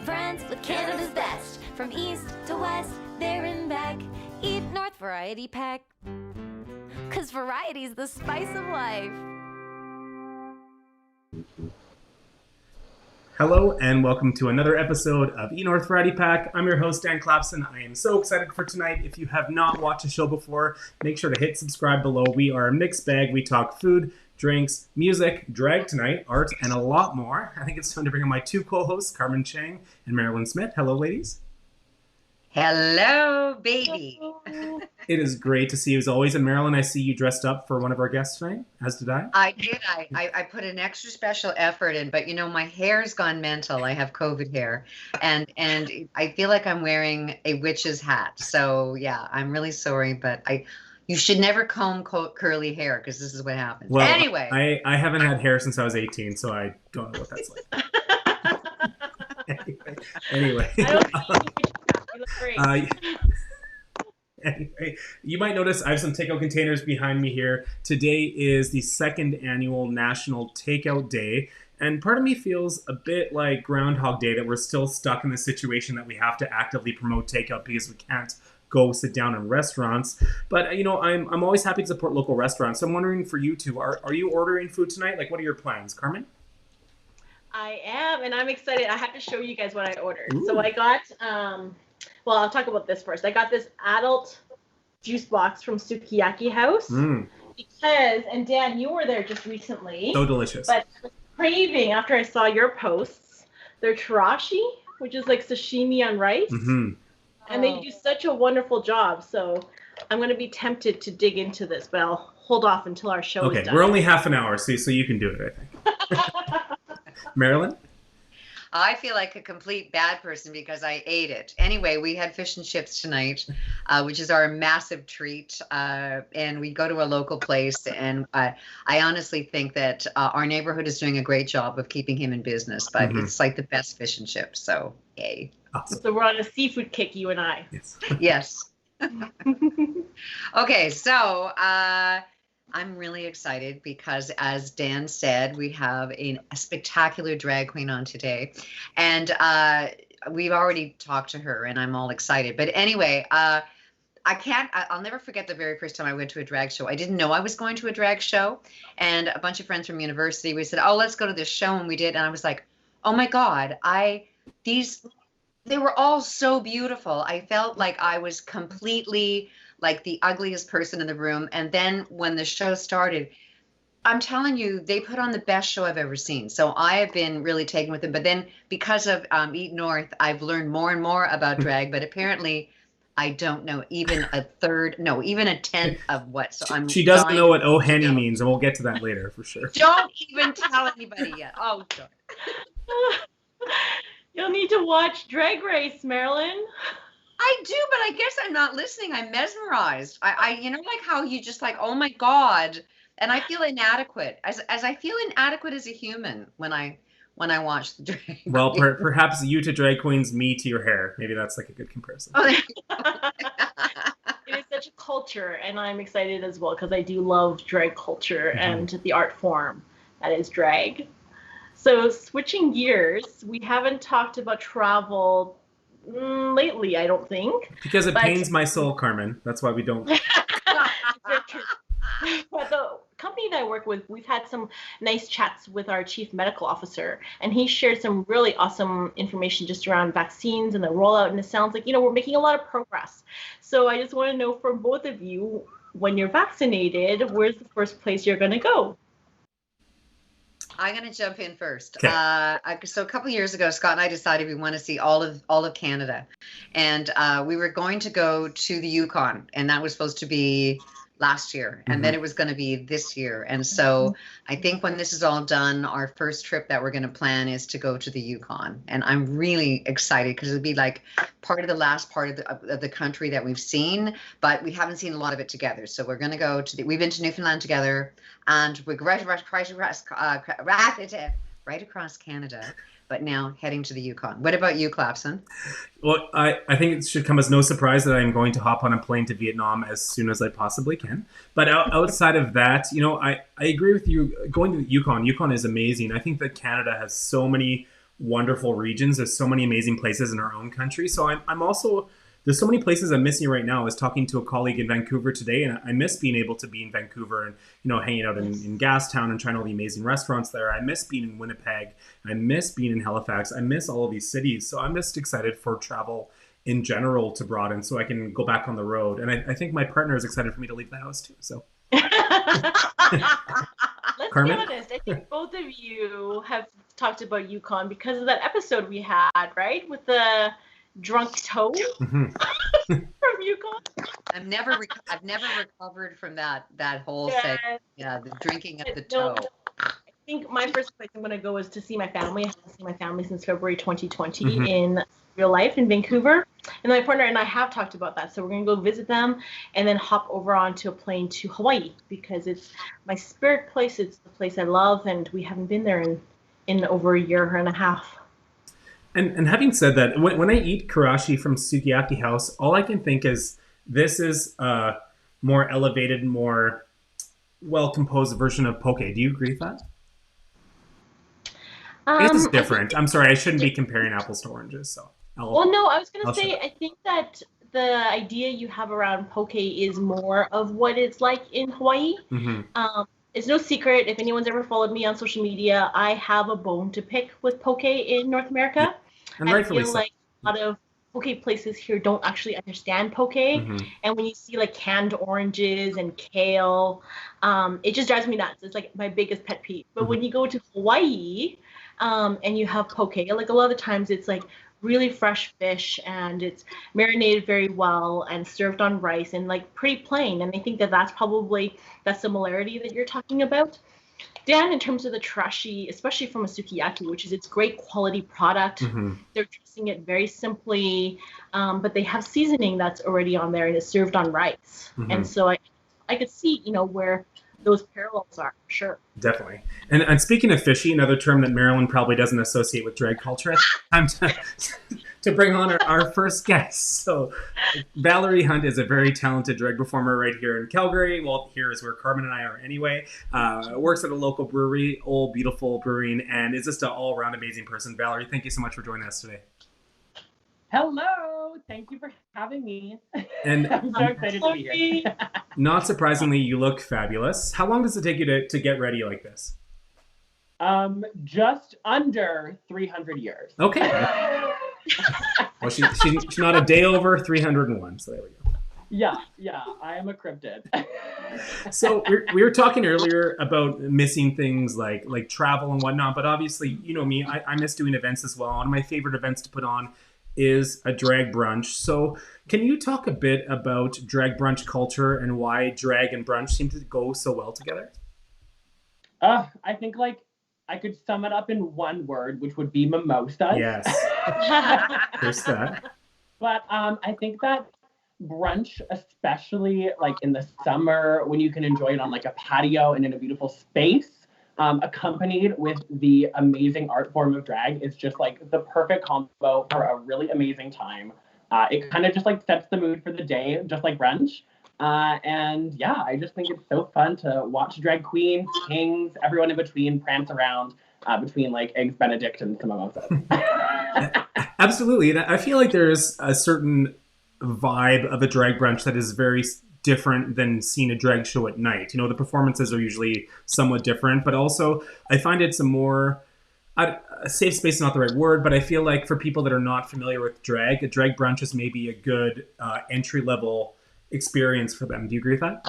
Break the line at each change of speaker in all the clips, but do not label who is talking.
friends with Canada's best. From east to west, there and back. Eat North Variety Pack. 'Cause variety's the spice of life.
Hello and welcome to another episode of Eat North Variety Pack. I'm your host, Dan Clapson. I am so excited for tonight. If you have not watched the show before, make sure to hit subscribe below. We are a mixed bag. We talk food, drinks, music, drag tonight, art, and a lot more. I think it's time to bring on my two co-hosts, Carmen Cheng and Mairlyn Smith. Hello, ladies.
Hello, baby.
It is great to see you as always. And Mairlyn, I see you dressed up for one of our guests tonight, as did I.
I did. I put an extra special effort in, but you know, my hair's gone mental. I have COVID hair, and I feel like I'm wearing a witch's hat. So yeah, I'm really sorry, but you should never comb curly hair because this is what happens.
Well,
anyway,
I haven't had hair since I was 18, so I don't know what that's like. Anyway. Anyway, you might notice I have some takeout containers behind me here. Today is the second annual National Takeout Day, and part of me feels a bit like Groundhog Day that we're still stuck in the situation that we have to actively promote takeout because we can't go sit down in restaurants. But you know, I'm always happy to support local restaurants. So I'm wondering for you two, are you ordering food tonight? Like, what are your plans, Carmen?
I am, and I'm excited. I have to show you guys what I ordered.
Ooh.
So I got, well, I'll talk about this first. I got this adult juice box from Sukiyaki House because, and Dan, you were there just recently.
So delicious.
But I was craving after I saw your posts, their tarashi, which is like sashimi on rice.
Mm-hmm.
And they do such a wonderful job. So I'm going to be tempted to dig into this, but I'll hold off until our show is done.
We're only half an hour, so you can do it, I think. Mairlyn?
I feel like a complete bad person because I ate it. Anyway, we had fish and chips tonight, which is our massive treat. And we go to a local place. And I honestly think that our neighborhood is doing a great job of keeping him in business. But it's like the best fish and chips. So, yay.
Awesome.
So we're on a seafood kick, you and I.
Yes.
Yes. Okay, so I'm really excited because, as Dan said, we have a spectacular drag queen on today. And we've already talked to her, and I'm all excited. But anyway, I'll never forget the very first time I went to a drag show. I didn't know I was going to a drag show. And a bunch of friends from university, we said, oh, let's go to this show. And we did. And I was like, oh, my God, they were all so beautiful. I felt like I was completely like the ugliest person in the room. And then when the show started, I'm telling you, they put on the best show I've ever seen. So I have been really taken with them. But then because of Eat North, I've learned more and more about drag. But apparently, I don't know even even a tenth of what. So
She doesn't know what "oh henny" means, and we'll get to that later for sure.
Don't even tell anybody yet. Oh, God.
You'll need to watch Drag Race, Mairlyn.
I do, but I guess I'm not listening. I'm mesmerized. I you know, like how you just like, oh my God. And I feel inadequate. As I feel inadequate as a human when I watch the drag.
Well, perhaps you to drag queens, me to your hair. Maybe that's like a good comparison.
Oh,
It is such a culture, and I'm excited as well because I do love drag culture and the art form that is drag. So switching gears, we haven't talked about travel lately, I don't think.
Because it pains my soul, Carmen. That's why we don't.
But the company that I work with, we've had some nice chats with our chief medical officer, and he shared some really awesome information just around vaccines and the rollout. And it sounds like, we're making a lot of progress. So I just want to know from both of you, when you're vaccinated, where's the first place you're going to go?
I'm going to jump in first.
Okay.
So a couple of years ago, Scott and I decided we want to see all of Canada. And we were going to go to the Yukon, and that was supposed to be last year. And then it was going to be this year. And so I think when this is all done, our first trip that we're going to plan is to go to the Yukon. And I'm really excited because it'll be like part of the last part of the country that we've seen, but we haven't seen a lot of it together. So we're going to go to we've been to Newfoundland together, and we're right across Canada. but now heading to the Yukon. What about you, Clapson?
Well, I think it should come as no surprise that I'm going to hop on a plane to Vietnam as soon as I possibly can. But outside of that, you know, I agree with you. Going to the Yukon is amazing. I think that Canada has so many wonderful regions. There's so many amazing places in our own country. So I'm also, there's so many places I'm missing right now. I was talking to a colleague in Vancouver today, and I miss being able to be in Vancouver and, hanging out in Gastown and trying all the amazing restaurants there. I miss being in Winnipeg. I miss being in Halifax. I miss all of these cities. So I'm just excited for travel in general to broaden so I can go back on the road. And I think my partner is excited for me to leave the house too. So.
Let's
Carmen?
be honest. I think both of you have talked about Yukon because of that episode we had, right? With the drunk toe from Yukon.
I've never recovered from that whole segment. Yeah, the drinking at the
No,
toe.
I think my first place I'm going to go is to see my family. I haven't seen my family since February 2020 in real life in Vancouver. And my partner and I have talked about that. So we're going to go visit them and then hop over onto a plane to Hawaii because it's my spirit place. It's the place I love, and we haven't been there in over a year and a half.
And having said that, when I eat karashi from Sukiyaki House, all I can think is this is a more elevated, more well-composed version of poke. Do you agree with that? I guess it's different. I'm sorry, I shouldn't be comparing apples to oranges. So.
I was going to say, I think that the idea you have around poke is more of what it's like in Hawaii. It's no secret, if anyone's ever followed me on social media, I have a bone to pick with poke in North America.
And
I feel like a lot of poke places here don't actually understand poke. And when you see like canned oranges and kale, it just drives me nuts. It's like my biggest pet peeve. But when you go to Hawaii and you have poke, like a lot of the times it's like really fresh fish and it's marinated very well and served on rice and like pretty plain. And I think that that's probably that similarity that you're talking about. Dan, in terms of the tarashi, especially from a sukiyaki, which is its great quality product, they're dressing it very simply, but they have seasoning that's already on there and it's served on rice. And so I could see, where those parallels are, for sure.
Definitely. And speaking of fishy, another term that Mairlyn probably doesn't associate with drag culture, time to bring on our first guest. So Valerie Hunt is a very talented drag performer right here in Calgary. Well, here is where Carmen and I are anyway. Works at a local brewery, Old Beautiful Brewing, and is just an all-around amazing person. Valerie, thank you so much for joining us today.
Hello, thank you for having me.
And
I'm so excited to be here.
Not surprisingly, you look fabulous. How long does it take you to get ready like this?
Just under 300 years.
Okay. Well, she's not a day over 301, so there we go.
Yeah, I am a cryptid.
So we were talking earlier about missing things like travel and whatnot, but obviously, you know me, I miss doing events as well. One of my favorite events to put on is a drag brunch. So can you talk a bit about drag brunch culture and why drag and brunch seem to go so well together?
I think I could sum it up in one word, which would be mimosas.
Yes. There's that.
But I think that brunch, especially like in the summer when you can enjoy it on like a patio and in a beautiful space, accompanied with the amazing art form of drag, is just like the perfect combo for a really amazing time. It kind of just like sets the mood for the day, just like brunch. And yeah, I just think it's so fun to watch drag queens, kings, everyone in between prance around between like Eggs Benedict and some mimosas.
Absolutely. And I feel like there's a certain vibe of a drag brunch that is very different than seeing a drag show at night. The performances are usually somewhat different, but also I find it's a more, a safe space is not the right word, but I feel like for people that are not familiar with drag, a drag brunch is maybe a good entry-level experience for them. Do you agree with that?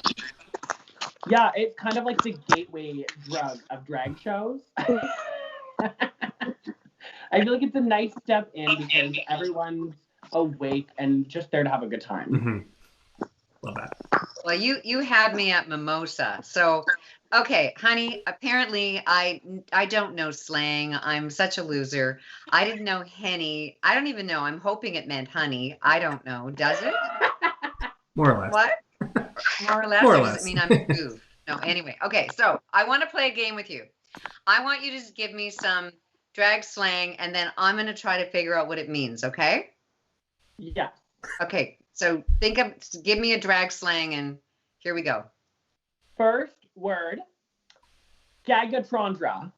Yeah, it's kind of like the gateway drug of drag shows. I feel like it's a nice step in because everyone's awake and just there to have a good time.
Love that.
Well, you had me at mimosa. So, okay, honey, apparently I don't know slang. I'm such a loser. I didn't know henny. I don't even know. I'm hoping it meant honey. I don't know. Does it?
More or less.
What? More or less?
More or
Or does
less.
it mean I'm a goof? No, anyway. Okay, so I want to play a game with you. I want you to just give me some drag slang, and then I'm going to try to figure out what it means, okay?
Yeah.
Okay, so give me a drag slang, and here we go.
First word, Gagatrondra.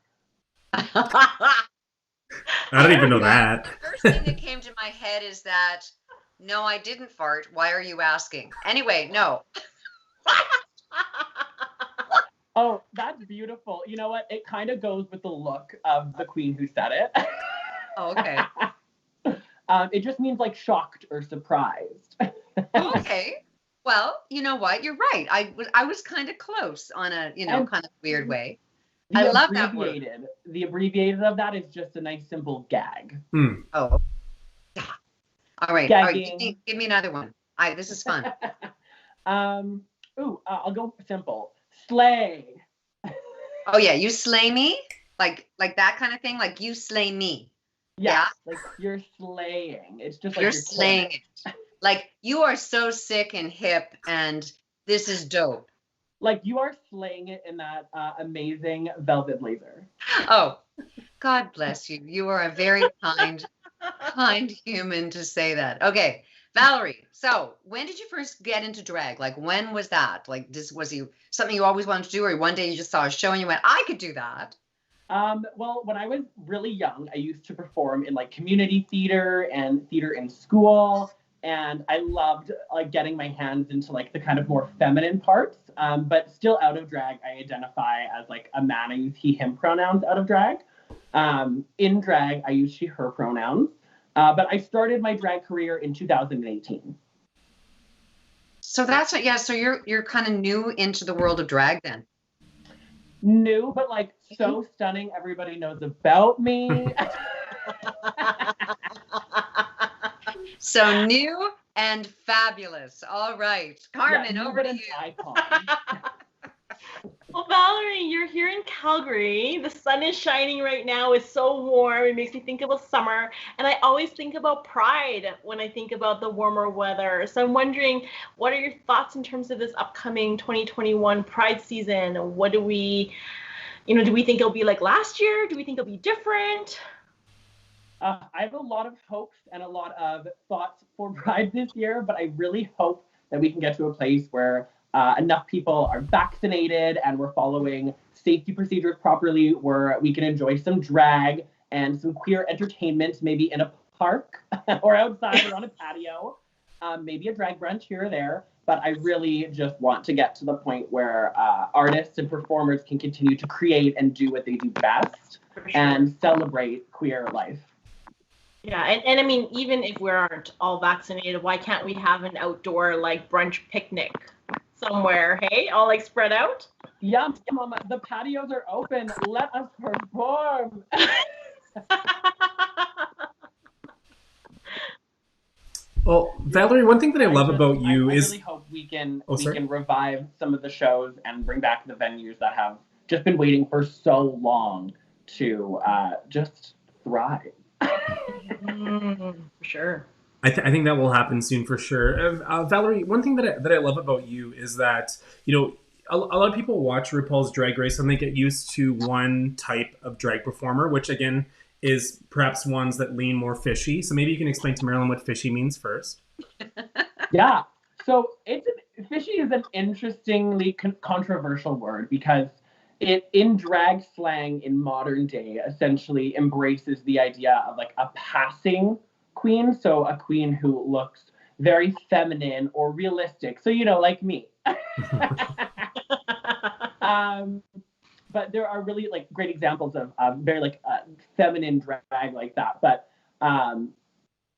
I don't even know that.
The first thing that came to my head is that, no, I didn't fart. Why are you asking? Anyway, no.
Oh, that's beautiful. You know what? It kind of goes with the look of the queen who said it.
Oh, okay.
It just means like shocked or surprised.
Okay. Well, you know what? You're right. I was kind of close on a, kind of weird way. I love that word.
The abbreviated of that is just a nice simple gag.
Oh. All right.
Gagging.
Give me another one. This is fun.
I'll go simple. Slay.
Oh yeah, you slay me? Like that kind of thing? Like you slay me.
Yeah. Like you're slaying. It's just like
you're slaying it. Like you are so sick and hip and this is dope.
Like you are slaying it in that amazing velvet blazer.
Oh, God bless you. You are a very kind human to say that. Okay, Valerie. So when did you first get into drag? Like when was that? Like was you something you always wanted to do, or one day you just saw a show and you went, I could do that?
Well, when I was really young, I used to perform in like community theater and theater in school. And I loved like getting my hands into like the kind of more feminine parts, but still out of drag, I identify as like a man. I use he, him pronouns out of drag. In drag, I use she, her pronouns. But I started my drag career in 2018.
So that's what, yeah. So you're kind of new into the world of drag then.
New, but like so stunning. Everybody knows about me.
So new and fabulous. All right. Carmen, over to you.
Well, Valerie, you're here in Calgary. The sun is shining right now. It's so warm. It makes me think about summer. And I always think about Pride when I think about the warmer weather. So I'm wondering, what are your thoughts in terms of this upcoming 2021 Pride season? What do we think it'll be like last year? Do we think it'll be different?
I have a lot of hopes and a lot of thoughts for Pride this year, but I really hope that we can get to a place where enough people are vaccinated and we're following safety procedures properly, where we can enjoy some drag and some queer entertainment, maybe in a park or outside or on a patio, maybe a drag brunch here or there. But I really just want to get to the point where artists and performers can continue to create and do what they do best and celebrate queer life.
Yeah, and I mean, even if we aren't all vaccinated, why can't we have an outdoor like brunch picnic somewhere? Hey, all like spread out?
Yeah, Mama, the patios are open. Let us perform.
Well, Valerie, one thing that I love about you is...
I really hope we can revive some of the shows and bring back the venues that have just been waiting for so long to just thrive.
For sure.
I think that will happen soon for sure. Valerie, one thing that I love about you is that, a lot of people watch RuPaul's Drag Race and they get used to one type of drag performer, which again is perhaps ones that lean more fishy. So maybe you can explain to Mairlyn what fishy means first.
Yeah. So fishy is an interestingly controversial word because it, in drag slang in modern day, essentially embraces the idea of like a passing queen. So a queen who looks very feminine or realistic. So, like me. But there are really like great examples of very like feminine drag like that. But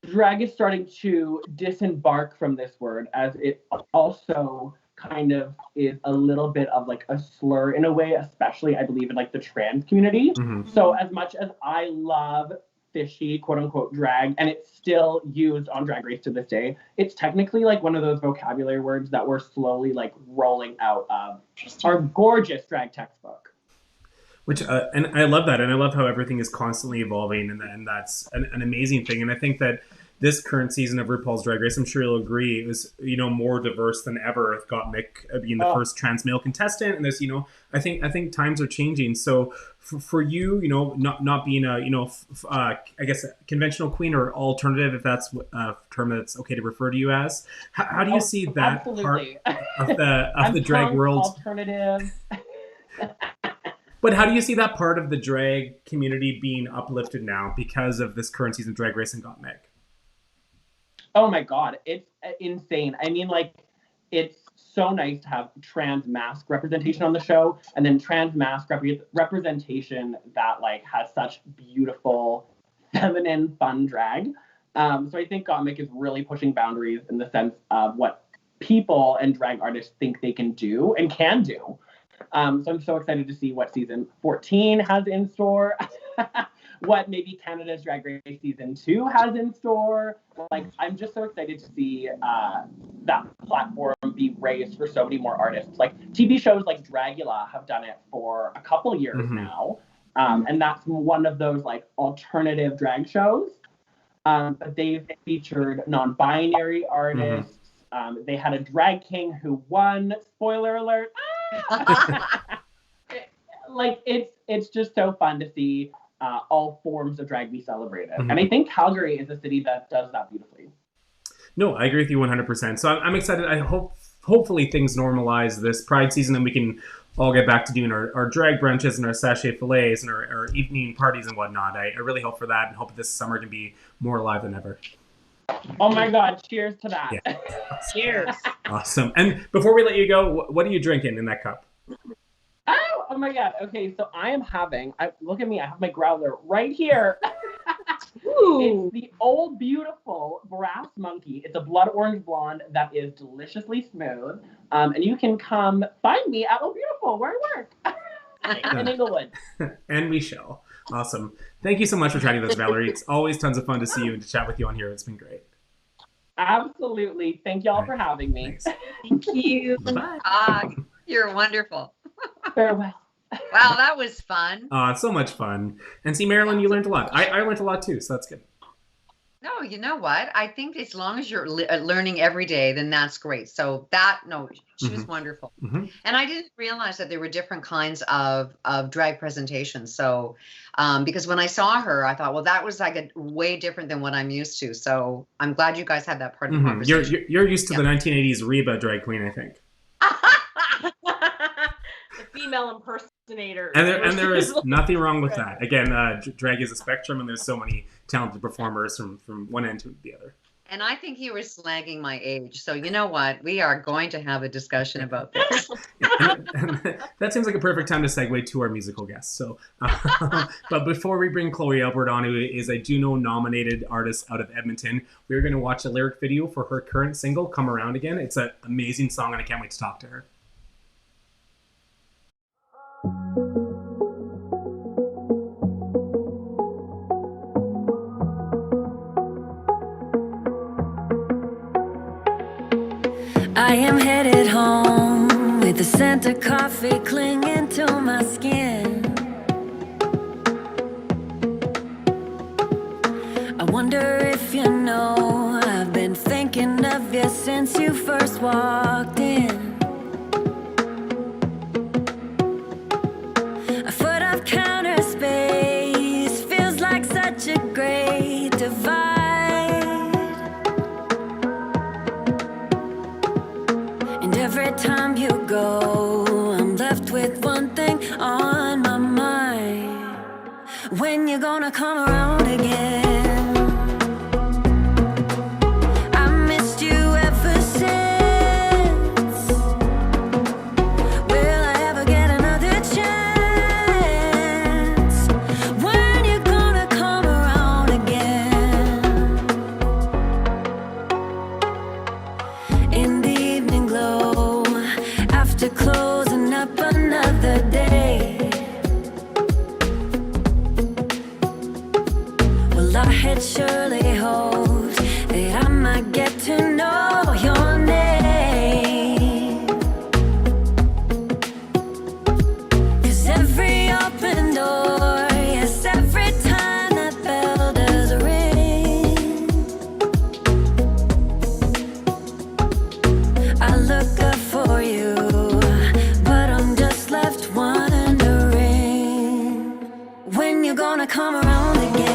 drag is starting to disembark from this word, as it also kind of is a little bit of like a slur in a way, especially I believe in like the trans community. Mm-hmm. So as much as I love fishy quote unquote drag, and it's still used on Drag Race to this day, it's technically like one of those vocabulary words that we're slowly like rolling out of our gorgeous drag textbook.
Which and I love that, and I love how everything is constantly evolving, and that's an amazing thing. And I think that this current season of RuPaul's Drag Race, I'm sure you'll agree, it was more diverse than ever. It got Mick being the first trans male contestant, and there's I think times are changing. So for you, not being a I guess a conventional queen or alternative, if that's a term that's okay to refer to you as, how do you see that part of the drag world?
Alternative.
But how do you see that part of the drag community being uplifted now because of this current season of Drag Race and Got Meg?
Oh my God, it's insane. I mean, like, it's so nice to have trans mask representation on the show, and then trans mask representation that like has such beautiful, feminine, fun drag. So I think Gottmik is really pushing boundaries in the sense of what people and drag artists think they can do and can do. So I'm so excited to see what season 14 has in store, what maybe Canada's Drag Race season 2 has in store. Like, I'm just so excited to see that platform be raised for so many more artists. Like, TV shows like Dragula have done it for a couple years now. And that's one of those like alternative drag shows. But they've featured non-binary artists. They had a drag king who won. Spoiler alert. Like, it's just so fun to see all forms of drag be celebrated. And I think Calgary is a city that does that beautifully.
No, I agree with you 100%. So I'm excited. I hopefully things normalize this Pride season and we can all get back to doing our drag brunches and our sachet fillets and our evening parties and whatnot. I really hope for that and hope this summer can be more alive than ever.
Oh my God, cheers to that.
Yeah.
Cheers.
Awesome. And before we let you go, what are you drinking in that cup?
Oh my God. Okay, so I am having, look at me, I have my growler right here.
Ooh.
It's the Old Beautiful Brass Monkey. It's a blood orange blonde that is deliciously smooth. And you can come find me at Old Beautiful, where I work. In Inglewood.
And we shall. Awesome. Thank you so much for chatting with us, Valerie. It's always tons of fun to see you and to chat with you on here. It's been great.
Absolutely. Thank y'all for having me.
Thanks.
Thank you.
Bye.
You're wonderful.
Farewell.
Wow, that was fun.
It's so much fun. And see, Mairlyn, you learned a lot. I learned a lot too, so that's good.
No, you know what? I think as long as you're learning every day, then that's great. So she was wonderful. And I didn't realize that there were different kinds of drag presentations. So, because when I saw her, I thought, well, that was like a way different than what I'm used to. So I'm glad you guys had that part of the conversation.
You're used to the 1980s Reba drag queen, I think.
The female impersonator.
And there is nothing wrong with that. Again, drag is a spectrum, and there's so many talented performers from one end to the other.
And I think you were slagging my age. So you know what? We are going to have a discussion about this.
and that seems like a perfect time to segue to our musical guest. So, but before we bring Chloe Albert on, who is a Juno nominated artist out of Edmonton, we're going to watch a lyric video for her current single, Come Around Again. It's an amazing song, and I can't wait to talk to her.
I am headed home with the scent of coffee clinging to my skin. I wonder if you know I've been thinking of you since you first walked in. A foot of counter space feels like such a great divide. Every time you go, I'm left with one thing on my mind. When you gonna come around again? I missed you ever since. Will I ever get another chance? When you gonna come around again? In the evening glow, after closing up another day, well, I had surely hoped that I might get to know your name. 'Cause every open door, yes, every time that bell does ring, I look up for you, but I'm just left wondering when you're gonna come around again.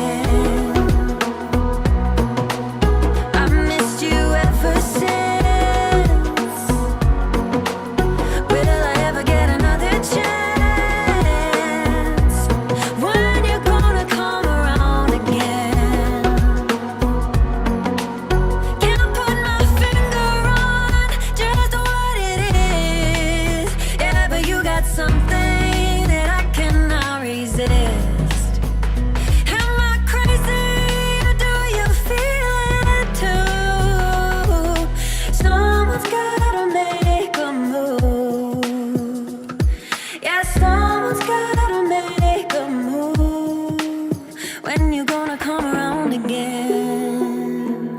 again.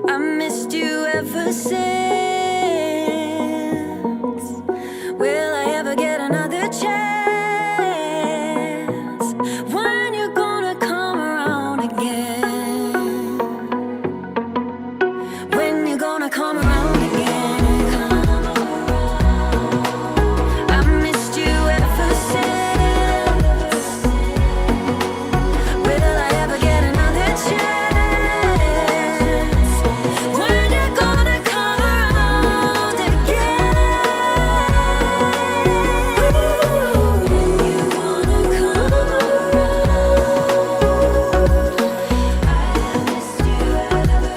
I missed you ever since. Will I ever get another chance? When you gonna come around again? When you gonna come around again? I missed you ever since. Will I ever get another chance? When you gonna come around again? When you gonna come around? I missed you ever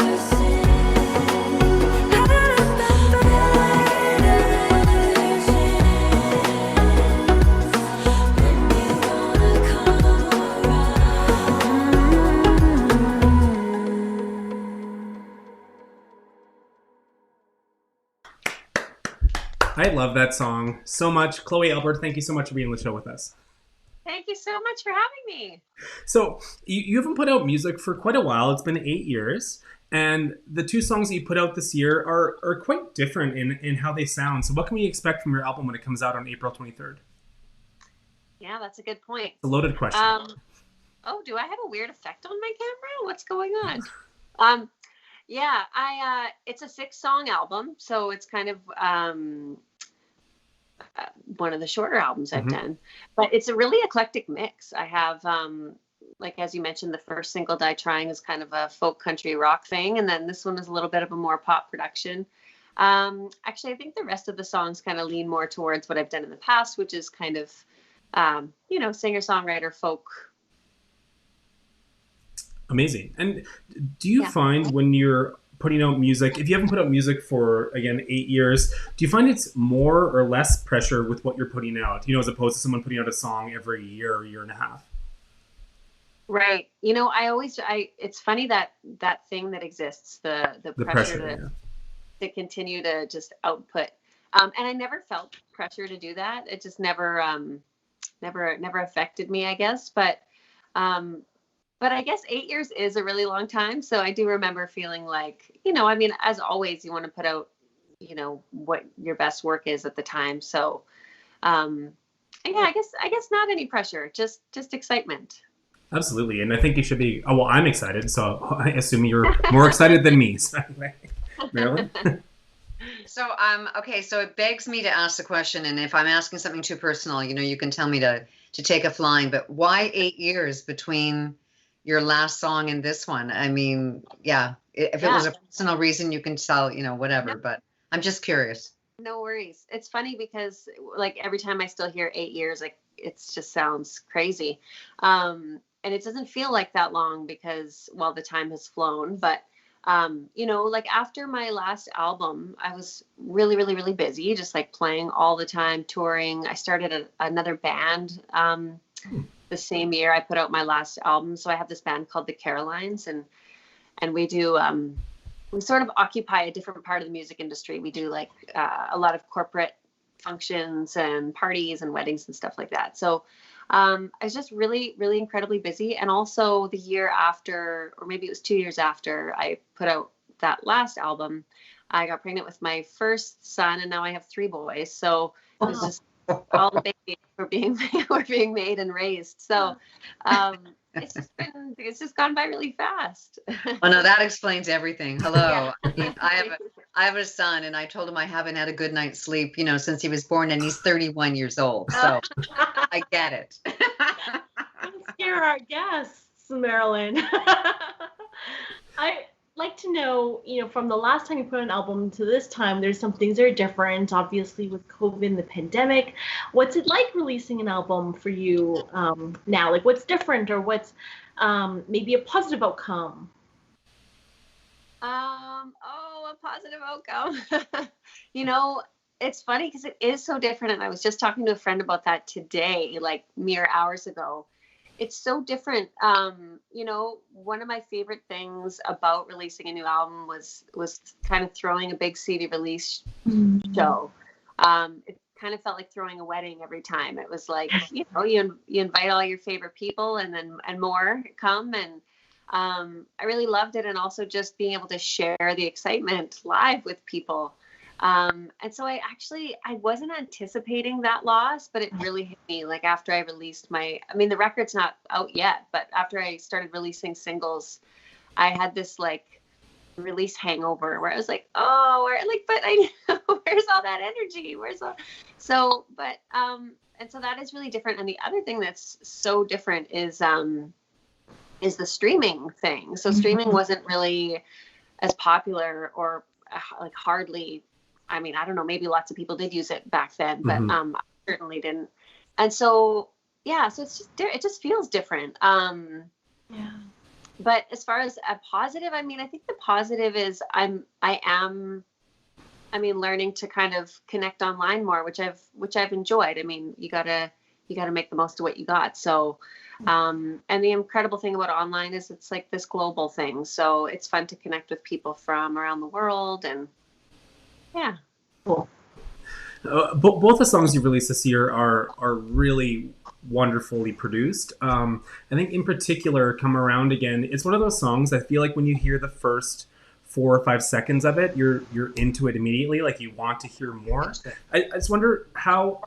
I love that song so much. Chloe Albert, thank you so much for being on the show with us.
Thank you so much for having me.
So you haven't put out music for quite a while. It's been 8 years. And the two songs that you put out this year are quite different in how they sound. So what can we expect from your album when it comes out on April 23rd?
Yeah, that's a good point.
It's a loaded question.
Oh, do I have a weird effect on my camera? What's going on? Yeah, it's a 6-song album, so it's kind of one of the shorter albums I've done, but it's a really eclectic mix. I have, like, as you mentioned, the first single, Die Trying, is kind of a folk country rock thing. And then this one is a little bit of a more pop production. Actually, I think the rest of the songs kind of lean more towards what I've done in the past, which is kind of, singer-songwriter folk.
Amazing. And do you find when you're putting out music, if you haven't put out music for, again, 8 years, do you find it's more or less pressure with what you're putting out, as opposed to someone putting out a song every year or year and a half?
Right. It's funny that thing that exists, the pressure to continue to just output. And I never felt pressure to do that. It just never affected me, I guess. But I guess 8 years is a really long time. So I do remember feeling like, as always, you want to put out, what your best work is at the time. So, I guess not any pressure, just excitement.
Absolutely. And I think you should be, I'm excited. So I assume you're more excited than me. So anyway, Mairlyn?
So, okay, so it begs me to ask the question, and if I'm asking something too personal, you can tell me to take a flying, but why 8 years between your last song and this one? I mean, if it was a personal reason, you can tell, whatever, but I'm just curious.
No worries. It's funny because, like, every time I still hear 8 years, like, it just sounds crazy. And it doesn't feel like that long because, the time has flown. But, like, after my last album, I was really, really, really busy, just like playing all the time, touring. I started another band the same year I put out my last album. So I have this band called the Carolines, and we do, we sort of occupy a different part of the music industry. We do like a lot of corporate functions and parties and weddings and stuff like that. So I was just really, really incredibly busy. And also the year after, or maybe it was 2 years after I put out that last album, I got pregnant with my first son, and now I have 3 boys. So it was just all the babies were being made and raised. So it's just gone by really fast.
Oh no, that explains everything. Hello. Yeah. I have a son, and I told him I haven't had a good night's sleep, since he was born, and he's 31 years old. So I get it.
Let's hear our guests, Mairlyn. I like to know, from the last time you put an album to this time, there's some things that are different, obviously, with COVID and the pandemic. What's it like releasing an album for you now? Like, what's different, or what's maybe a positive outcome?
A positive outcome. It's funny because it is so different. And I was just talking to a friend about that today, like mere hours ago. It's so different. One of my favorite things about releasing a new album was kind of throwing a big CD release show. kind of felt like throwing a wedding every time. It was like, you know, you invite all your favorite people and more come. And I really loved it. And also just being able to share the excitement live with people. And so I wasn't anticipating that loss, but it really hit me like after I released the record's not out yet, but after I started releasing singles, I had this like release hangover where I was like, but I know, where's all that energy? And so that is really different. And the other thing that's so different is the streaming thing. So streaming wasn't really as popular or like hardly, I mean, I don't know, maybe lots of people did use it back then, but I certainly didn't. And so, yeah, so it just feels different.
Yeah.
But as far as a positive, I mean, I think the positive is I am learning to kind of connect online more, which I've enjoyed. I mean, you gotta make the most of what you got. So, and the incredible thing about online is it's like this global thing. So it's fun to connect with people from around the world, and yeah.
Cool.
Both the songs you released this year are really wonderfully produced. I think in particular, Come Around Again, it's one of those songs I feel like when you hear the first 4 or 5 seconds of it, you're into it immediately, like you want to hear more. I just wonder how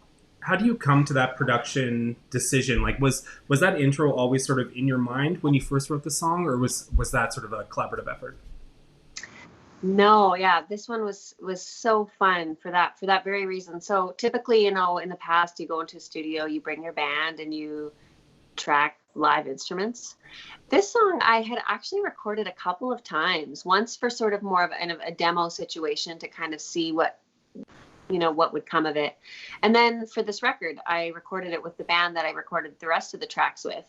do you come to that production decision? Like was that intro always sort of in your mind when you first wrote the song, or was that sort of a collaborative effort?
No, yeah, this one was so fun for that very reason. So typically, you know, in the past, you go into a studio, you bring your band, and you track live instruments. This song I had actually recorded a couple of times. Once for sort of more of a demo situation to kind of see what would come of it, and then for this record, I recorded it with the band that I recorded the rest of the tracks with,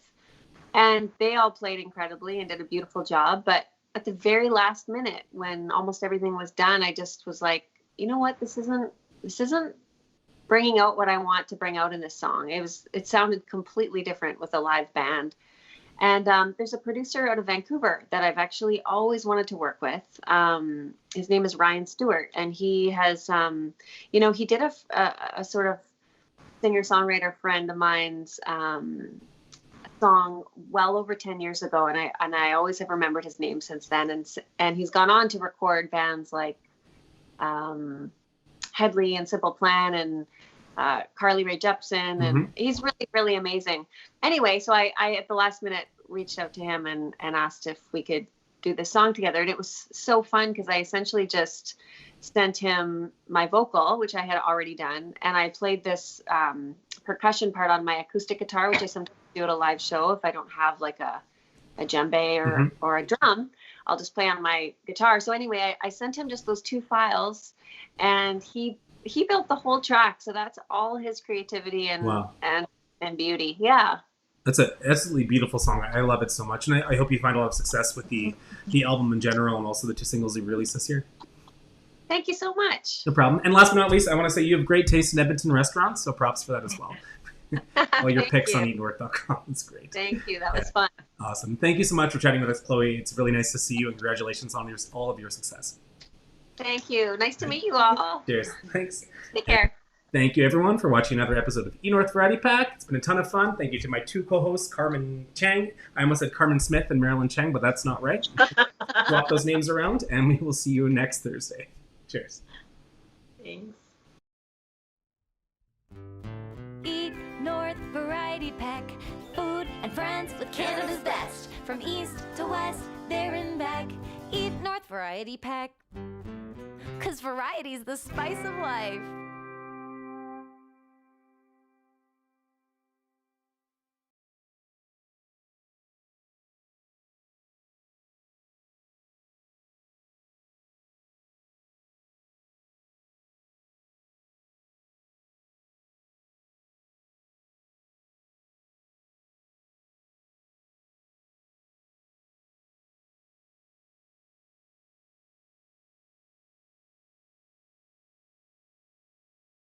and they all played incredibly and did a beautiful job, but at the very last minute when almost everything was done, I just was like, you know what, this isn't bringing out what I want to bring out in this song. It sounded completely different with a live band. And there's a producer out of Vancouver that I've actually always wanted to work with. His name is Ryan Stewart, and he has, he did a sort of singer-songwriter friend of mine's song well over 10 years ago, and I always have remembered his name since then, and he's gone on to record bands like Headley and Simple Plan and Carly Rae Jepsen, and he's really, really amazing. Anyway, so I at the last minute reached out to him and asked if we could do this song together, and it was so fun because I essentially just sent him my vocal, which I had already done, and I played this percussion part on my acoustic guitar, which I sometimes do at a live show if I don't have like a djembe or a drum. I'll just play on my guitar. So anyway, I sent him just those 2 files, and he built the whole track. So that's all his creativity and
wow.
and beauty. Yeah.
That's an absolutely beautiful song. I love it so much, and I hope you find a lot of success with the album in general, and also the 2 singles you released this year.
Thank you so much.
No problem. And last but not least, I want to say you have great taste in Edmonton restaurants, so props for that as well. All your picks on eatnorth.com. It's great.
Thank you. That was fun.
Awesome. Thank you so much for chatting with us, Chloe. It's really nice to see you, and congratulations on all of your success.
Thank you. Nice to meet you all.
Cheers. Thanks.
Take care.
Thank you, everyone, for watching another episode of eNorth Variety Pack. It's been a ton of fun. Thank you to my 2 co-hosts, Carmen Cheng. I almost said Carmen Smith and Mairlyn Cheng, but that's not right. Swap those names around, and we will see you next Thursday. Cheers.
Thanks.
Eat North Variety Pack. Food and friends with Canada's best. From east to west, there and back. Eat North Variety Pack. 'Cause variety's the spice of life.